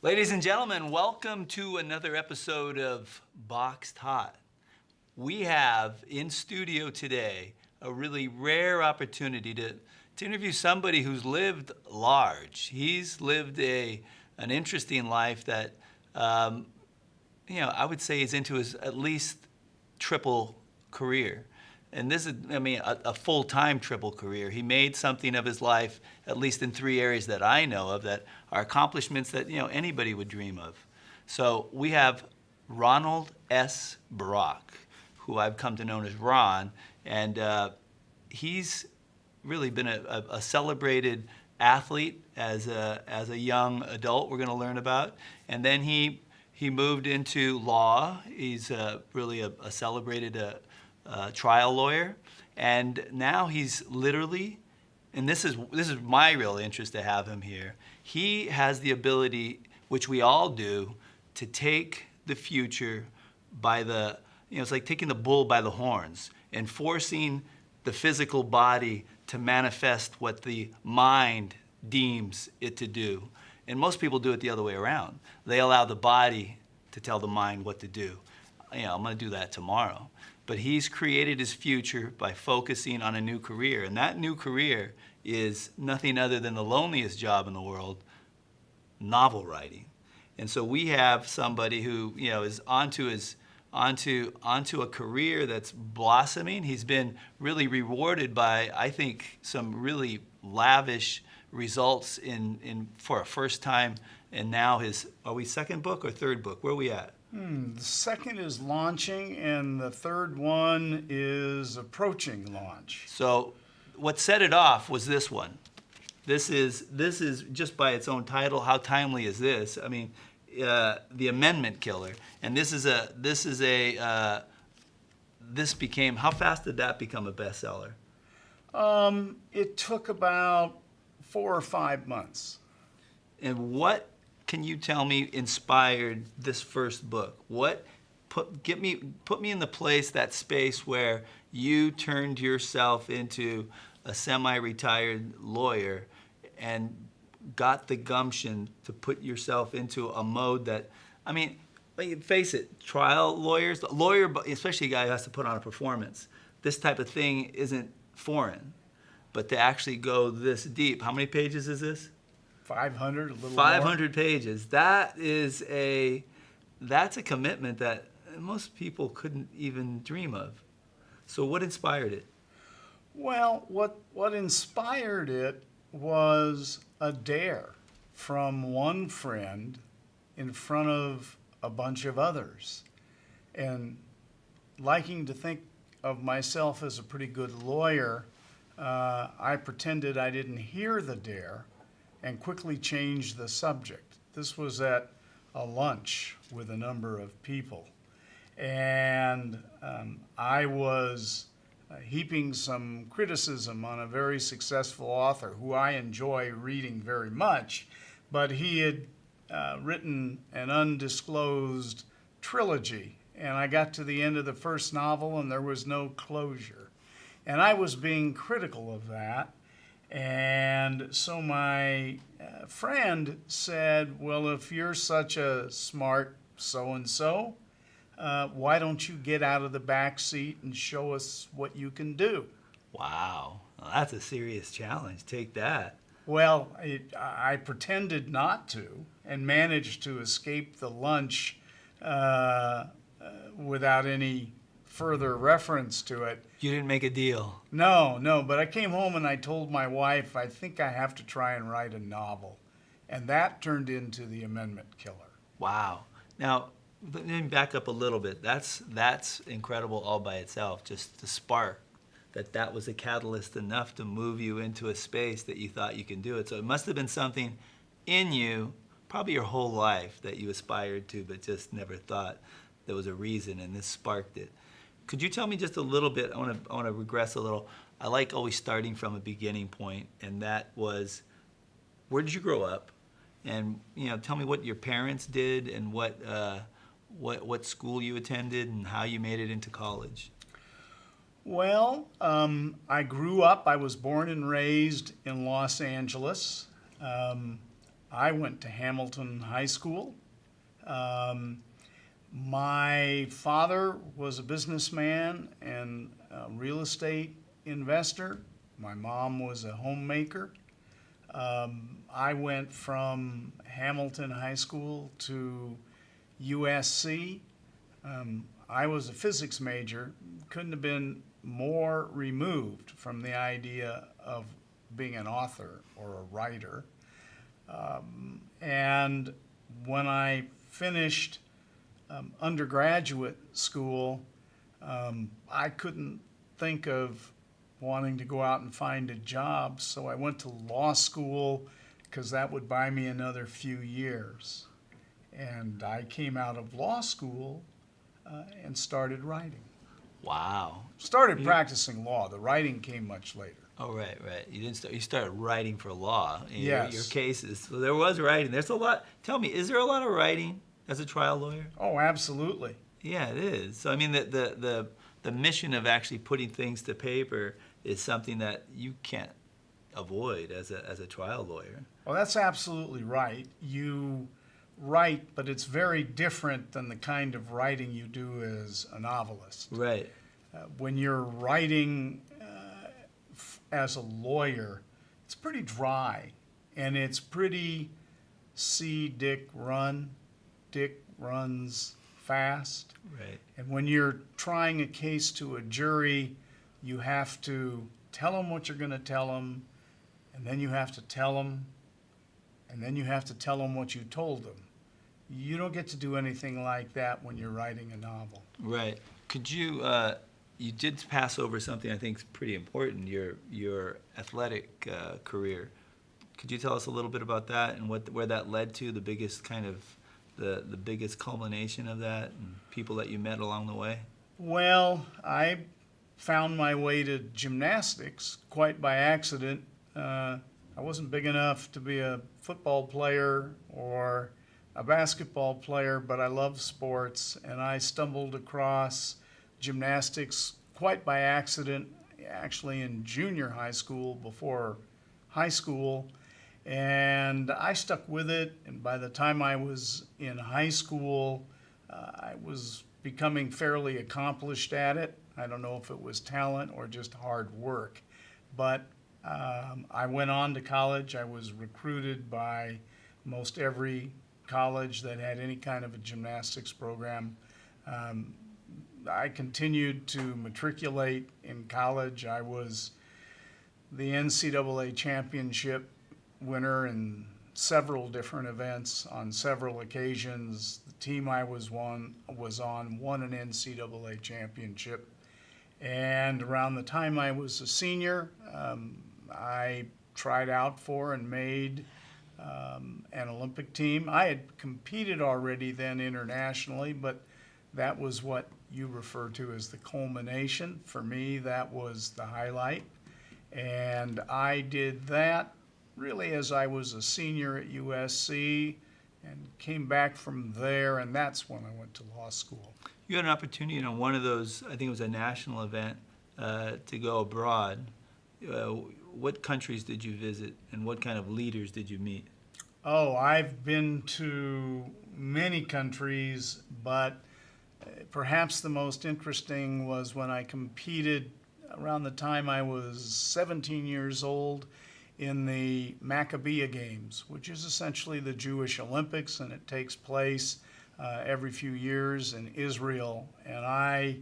Ladies and gentlemen, welcome to another episode of Boxed Hot. We have in studio today a really rare opportunity to interview somebody who's lived large. He's lived an interesting life that, I would say is into his at least triple career. And this is, a full-time triple career. He made something of his life, at least in three areas that I know of, that are accomplishments that, anybody would dream of. So we have Ronald S. Barak, who I've come to know as Ron, and he's really been a celebrated athlete as a young adult. We're going to learn about, and then he moved into law. He's really a celebrated trial lawyer, and now he's literally, and this is my real interest to have him here. He has the ability, which we all do, to take the future by the, it's like taking the bull by the horns and forcing the physical body to manifest what the mind deems it to do. And most people do it the other way around. They allow the body to tell the mind what to do. I'm going to do that tomorrow. But he's created his future by focusing on a new career. And that new career is nothing other than the loneliest job in the world, novel writing. And so we have somebody who, is onto a career that's blossoming. He's been really rewarded by, I think, some really lavish results for a first time. And now are we second book or third book? Where are we at? The second is launching, and the third one is approaching launch. So what set it off was this one. This is just by its own title. How timely is this? The Amendment Killer. And this became, how fast did that become a bestseller? It took about 4 or 5 months. And what can you tell me inspired this first book? Put me in the place, that space where you turned yourself into a semi-retired lawyer and got the gumption to put yourself into a mode that, face it, trial lawyers, lawyer, especially a guy who has to put on a performance, this type of thing isn't foreign. But to actually go this deep, how many pages is this? 500, a little 500 pages. That's a commitment that most people couldn't even dream of. So what inspired it? Well, what inspired it was a dare from one friend in front of a bunch of others. And liking to think of myself as a pretty good lawyer, I pretended I didn't hear the dare and quickly changed the subject. This was at a lunch with a number of people. And I was heaping some criticism on a very successful author who I enjoy reading very much, but he had written an undisclosed trilogy. And I got to the end of the first novel and there was no closure. And I was being critical of that. And so my friend said, well, if you're such a smart so-and-so, why don't you get out of the back seat and show us what you can do? Wow, well, that's a serious challenge. Take that. Well, I pretended not to and managed to escape the lunch without any further reference to it. You didn't make a deal. No, but I came home and I told my wife, I think I have to try and write a novel. And that turned into The Amendment Killer. Wow. Now, let me back up a little bit. That's incredible all by itself, just the spark, that was a catalyst enough to move you into a space that you thought you can do it. So it must have been something in you, probably your whole life, that you aspired to, but just never thought there was a reason, and this sparked it. Could you tell me just a little bit? I want to regress a little. I like always starting from a beginning point, and that was, where did you grow up? And tell me what your parents did and what school you attended and how you made it into college. Well, I grew up, I was born and raised in Los Angeles. I went to Hamilton High School. My father was a businessman and a real estate investor. My mom was a homemaker. I went from Hamilton High School to USC. I was a physics major, couldn't have been more removed from the idea of being an author or a writer. And when I finished undergraduate school, I couldn't think of wanting to go out and find a job, so I went to law school because that would buy me another few years. And I came out of law school and started writing. Wow. Started practicing law. The writing came much later. Oh, right, right. You didn't start. You started writing for law. Yes. Your cases. So there was writing. There's a lot. Tell me, is there a lot of writing as a trial lawyer? Oh, absolutely. Yeah, it is. So I mean, the mission of actually putting things to paper is something that you can't avoid as a trial lawyer. Well, that's absolutely right. You write, but it's very different than the kind of writing you do as a novelist. Right. When you're writing as a lawyer, it's pretty dry, and it's pretty see Dick run. Dick runs fast. Right. And when you're trying a case to a jury, you have to tell them what you're going to tell them, and then you have to tell them, and then you have to tell them what you told them. You don't get to do anything like that when you're writing a novel. Right. Could you? You did pass over something I think is pretty important. Your athletic career. Could you tell us a little bit about that and where that led to? The biggest kind of the biggest culmination of that, and people that you met along the way. Well, I found my way to gymnastics quite by accident. I wasn't big enough to be a football player or a basketball player, but I love sports, and I stumbled across gymnastics quite by accident, actually in junior high school before high school, and I stuck with it, and by the time I was in high school, I was becoming fairly accomplished at it. I don't know if it was talent or just hard work, but I went on to college. I was recruited by most every college that had any kind of a gymnastics program. I continued to matriculate in college. I was the NCAA championship winner in several different events on several occasions. The team I was on won an NCAA championship. And around the time I was a senior, I tried out for and made an Olympic team. I had competed already then internationally, but that was what you refer to as the culmination. For me, that was the highlight. And I did that really as I was a senior at USC and came back from there, and that's when I went to law school. You had an opportunity on one of those, I think it was a national event, to go abroad. What countries did you visit, and what kind of leaders did you meet? Oh, I've been to many countries, but perhaps the most interesting was when I competed around the time I was 17 years old in the Maccabean Games, which is essentially the Jewish Olympics, and it takes place every few years in Israel. And I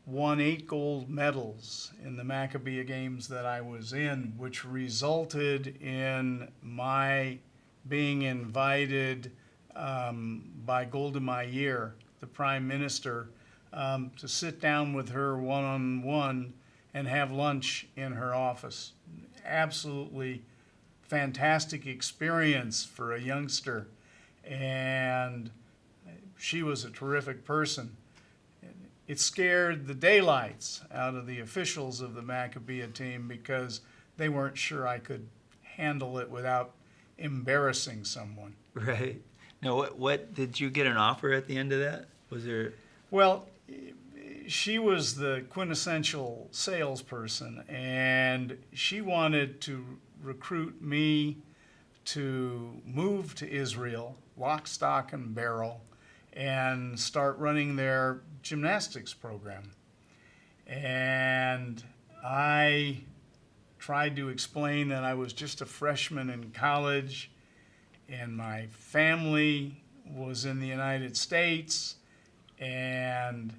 won 8 gold medals in the Maccabean Games that I was in, which resulted in my being invited by Golda Meir, the Prime Minister, to sit down with her one-on-one and have lunch in her office. Absolutely fantastic experience for a youngster, and she was a terrific person. It scared the daylights out of the officials of the Maccabean team because they weren't sure I could handle it without embarrassing someone. Right. Now, what did you get an offer at the end of that? Was there? Well, she was the quintessential salesperson, and she wanted to recruit me to move to Israel, lock, stock, and barrel, and start running their gymnastics program. And I tried to explain that I was just a freshman in college, and my family was in the United States, and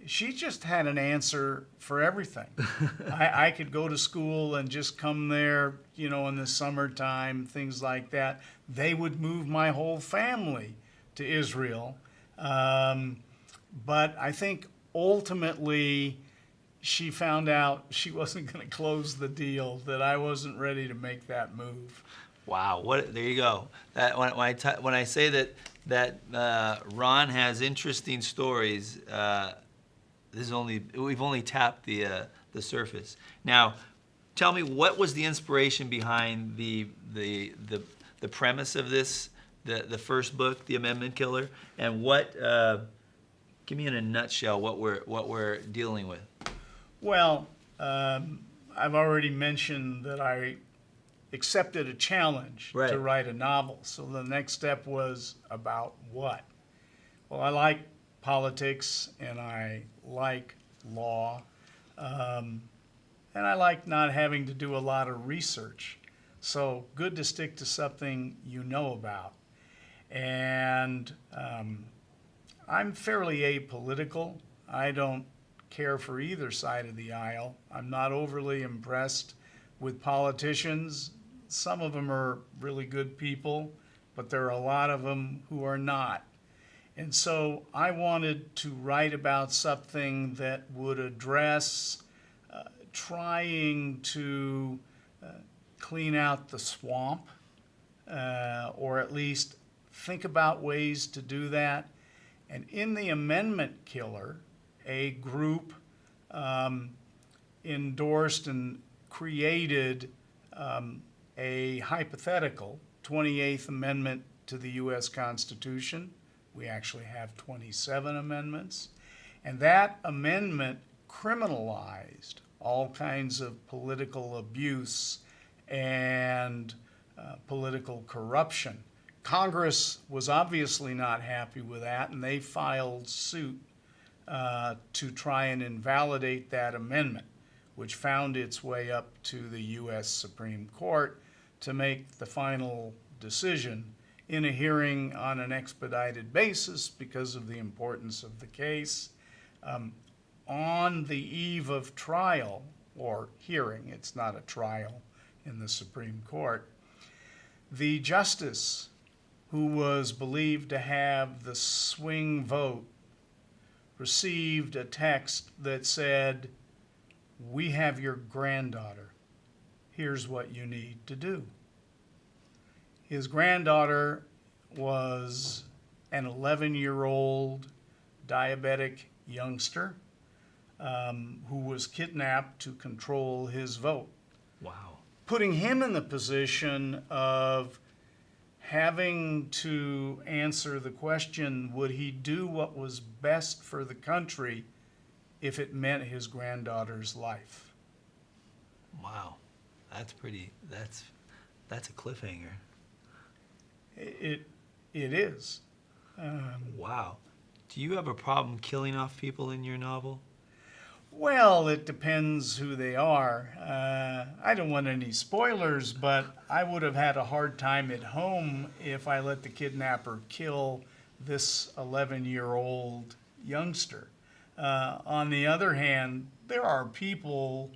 she just had an answer for everything. I could go to school and just come there, in the summertime, things like that. They would move my whole family to Israel. But I think ultimately she found out she wasn't going to close the deal, that I wasn't ready to make that move. Wow, there you go. That when I say that Ron has interesting stories, we've only tapped the surface. Now, tell me, what was the inspiration behind the premise of this, the first book, The Amendment Killer, and what? Give me in a nutshell what we're dealing with. Well, I've already mentioned that I accepted a challenge Right. to write a novel. So the next step was about what? Well, I like politics and I like law, and I like not having to do a lot of research. So good to stick to something you know about. And I'm fairly apolitical. I don't care for either side of the aisle. I'm not overly impressed with politicians. Some of them are really good people, but there are a lot of them who are not. And so I wanted to write about something that would address trying to clean out the swamp, or at least think about ways to do that. And in The Amendment Killer, a group endorsed and created a hypothetical 28th Amendment to the U.S. Constitution. We actually have 27 amendments. And that amendment criminalized all kinds of political abuse and political corruption. Congress was obviously not happy with that, and they filed suit to try and invalidate that amendment, which found its way up to the U.S. Supreme Court to make the final decision in a hearing on an expedited basis because of the importance of the case. On the eve of trial, or hearing, it's not a trial in the Supreme Court, the justice who was believed to have the swing vote received a text that said, "We have your granddaughter. Here's what you need to do." His granddaughter was an 11-year-old diabetic youngster who was kidnapped to control his vote. Wow. Putting him in the position of having to answer the question, would he do what was best for the country if it meant his granddaughter's life? Wow. That's a cliffhanger. It is. Wow. Do you have a problem killing off people in your novel? Well, it depends who they are. I don't want any spoilers, but I would have had a hard time at home if I let the kidnapper kill this 11-year-old youngster. On the other hand, there are people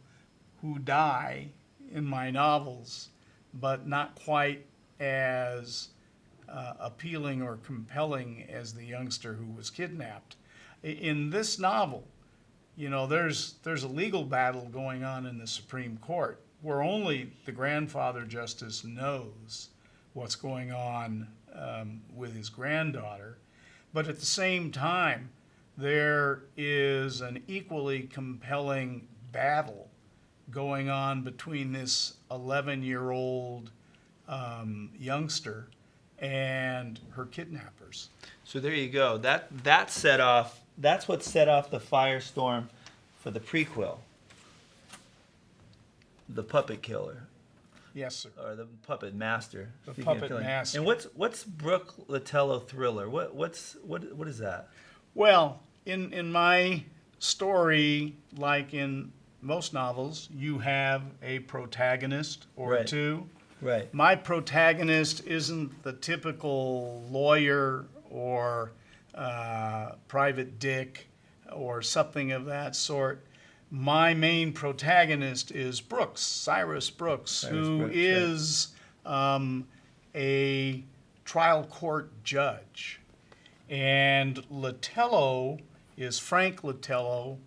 who die in my novels, but not quite as appealing or compelling as the youngster who was kidnapped. In this novel, there's a legal battle going on in the Supreme Court where only the grandfather justice knows what's going on with his granddaughter. But at the same time, there is an equally compelling battle going on between this 11-year-old youngster and her kidnappers. So there you go. That's what set off the firestorm for the prequel, The Puppet Killer. Yes, sir. or the puppet master. The Speaking of Puppet killing. Master. And what's Brooke Latello Thriller? What is that? Well, in my story, like in most novels, you have a protagonist or Right. two. Right. My protagonist isn't the typical lawyer or private dick or something of that sort. My main protagonist is Cyrus Brooks, who Brooks, right. is a trial court judge. And Latello is Frank Latello,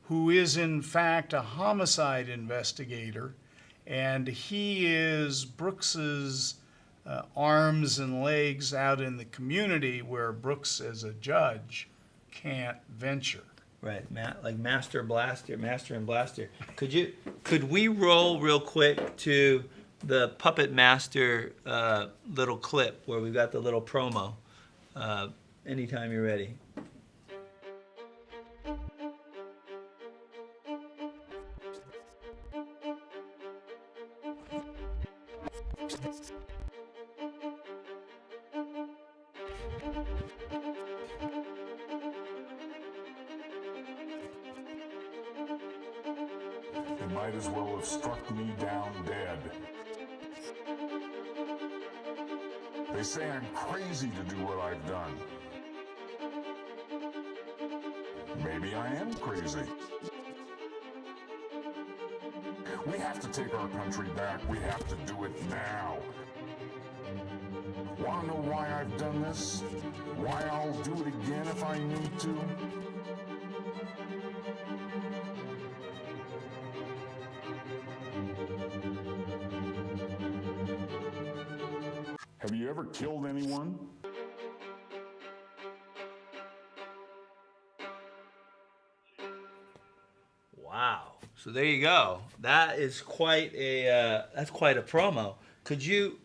who is in fact a homicide investigator, and he is Brooks's arms and legs out in the community where Brooks, as a judge, can't venture. Right, like Master and Blaster. Could we roll real quick to the Puppet Master little clip where we've got the little promo? Anytime you're ready. They might as well have struck me down dead. They say I'm crazy to do what I've done. Maybe I am crazy. We have to take our country back. We have to do it now. Want to know why I've done this? Why I'll do it again if I need to? Have you ever killed anyone? Wow. So there you go. That is quite a promo. Could you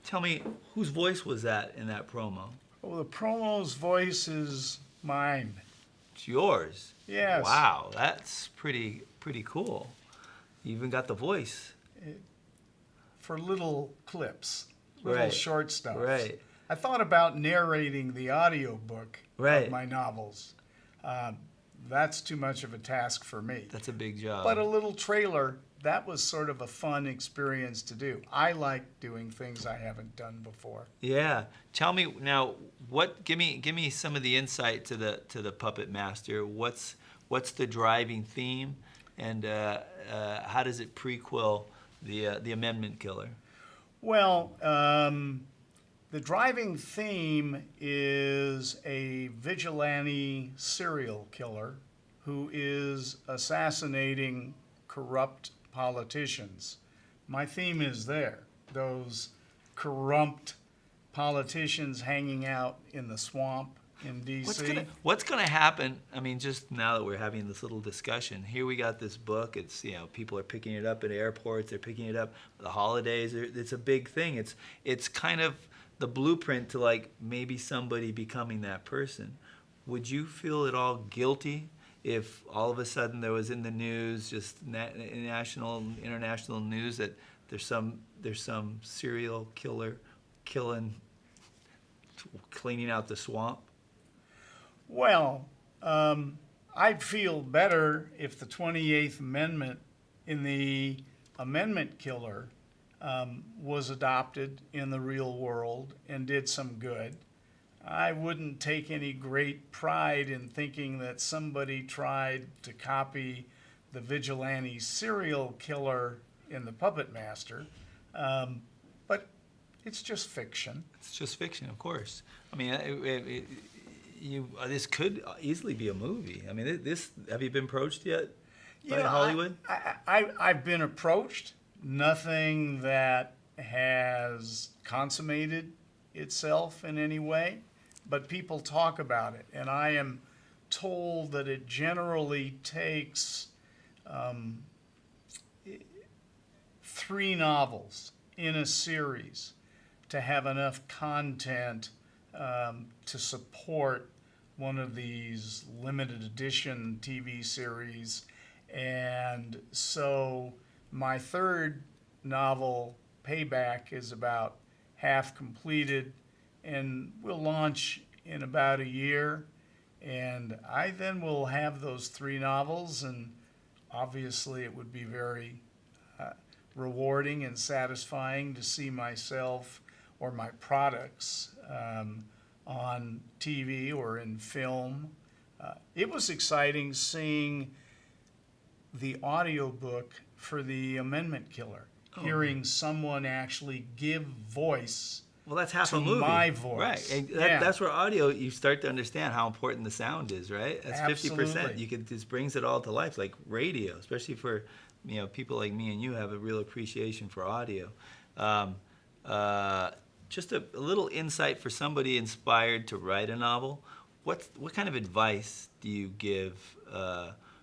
tell me whose voice was that in that promo? Well, the promo's voice is mine. It's yours. Yes. Wow, that's pretty cool. You even got the voice. For little clips, little Right. short stuff. Right. I thought about narrating the audiobook Right. of my novels. That's too much of a task for me. That's a big job. But a little trailer, that was sort of a fun experience to do. I like doing things I haven't done before. Yeah. Tell me now, give me some of the insight to the Puppet Master. What's the driving theme, and how does it prequel the Amendment Killer? Well, the driving theme is a vigilante serial killer who is assassinating corrupt politicians. My theme is there. Those corrupt politicians hanging out in the swamp in D.C. What's gonna happen? I mean, just now that we're having this little discussion, here we got this book. It's, people are picking it up at airports. They're picking it up at the holidays. It's a big thing. It's kind of the blueprint to, like, maybe somebody becoming that person. Would you feel at all guilty if all of a sudden there was in the news, just national, international news, that there's some serial killer cleaning out the swamp? Well, I'd feel better if the 28th Amendment in the Amendment Killer was adopted in the real world and did some good. I wouldn't take any great pride in thinking that somebody tried to copy the vigilante serial killer in the Puppet Master, but it's just fiction. It's just fiction, of course. I mean, this could easily be a movie. I mean, have you been approached yet by Hollywood? I've been approached. Nothing that has consummated itself in any way, but people talk about it, and I am told that it generally takes 3 novels in a series to have enough content to support one of these limited edition TV series. And so my third novel Payback is about half completed, and we'll launch in about a year. And I then will have those 3 novels, and obviously it would be very rewarding and satisfying to see myself or my products on TV or in film. It was exciting seeing the audiobook for The Amendment Killer, hearing someone actually give voice. Well, that's half to a movie. my voice. Right. And Yeah. that's where audio, you start to understand how important the sound is, right? That's 50%. Absolutely. You could, this brings it all to life, like radio, especially for, people like me and you have a real appreciation for audio. Just a little insight for somebody inspired to write a novel. What kind of advice do you give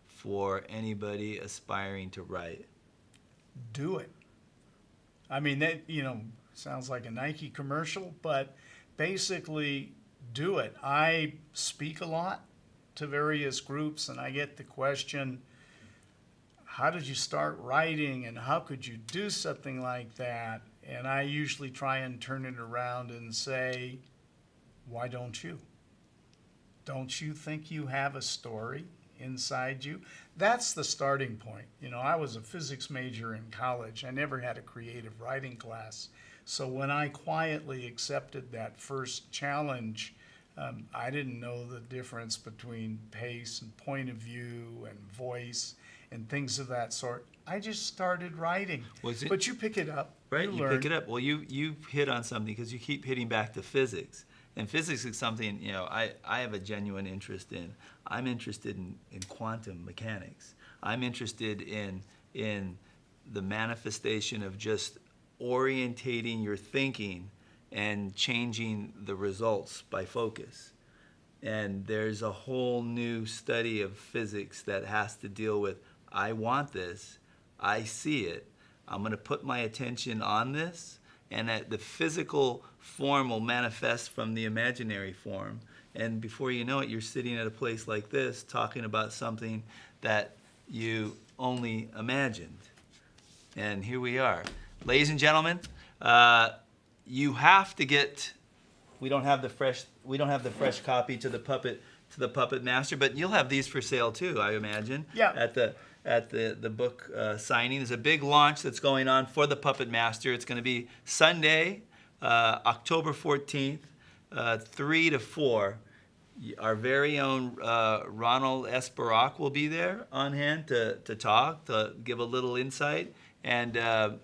for anybody aspiring to write? Do it. I mean, that, sounds like a Nike commercial, but basically do it. I speak a lot to various groups, and I get the question, how did you start writing, and how could you do something like that? And I usually try and turn it around and say, why don't you? Don't you think you have a story inside you? That's the starting point. I was a physics major in college. I never had a creative writing class. So when I quietly accepted that first challenge, I didn't know the difference between pace and point of view and voice and things of that sort. I just started writing. But you pick it up. Right, you learn. pick it up. Well, you hit on something because you keep hitting back to physics. And physics is something, I have a genuine interest in. I'm interested in quantum mechanics. I'm interested in the manifestation of just orientating your thinking and changing the results by focus. And there's a whole new study of physics that has to deal with, I want this, I see it, I'm going to put my attention on this, and that the physical form will manifest from the imaginary form. And before you know it, you're sitting at a place like this talking about something that you only imagined. And here we are. Ladies and gentlemen, you have to get, we don't have the fresh copy to the Puppet Master, but you'll have these for sale too, I imagine. Yeah. At the book signing. There's a big launch that's going on for the Puppet Master. It's going to be Sunday, October 14th, 3 to 4. Our very own Ronald S. Barak will be there on hand to talk, to give a little insight. And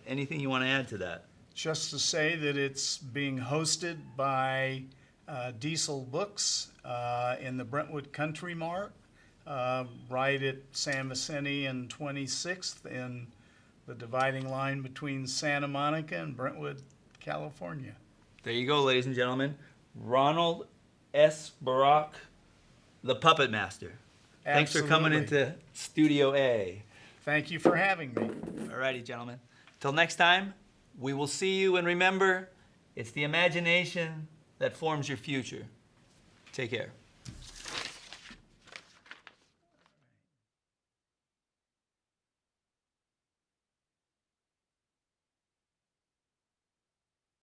anything you want to add to that? Just to say that it's being hosted by Diesel Books in the Brentwood Country Mart, right at San Vicente and 26th in the dividing line between Santa Monica and Brentwood, California. There you go, ladies and gentlemen. Ronald S. Barak, the Puppet Master. Thanks for coming Absolutely. into Studio A. Thank you for having me. All righty, gentlemen. Till next time, we will see you, and remember, it's the imagination that forms your future. Take care.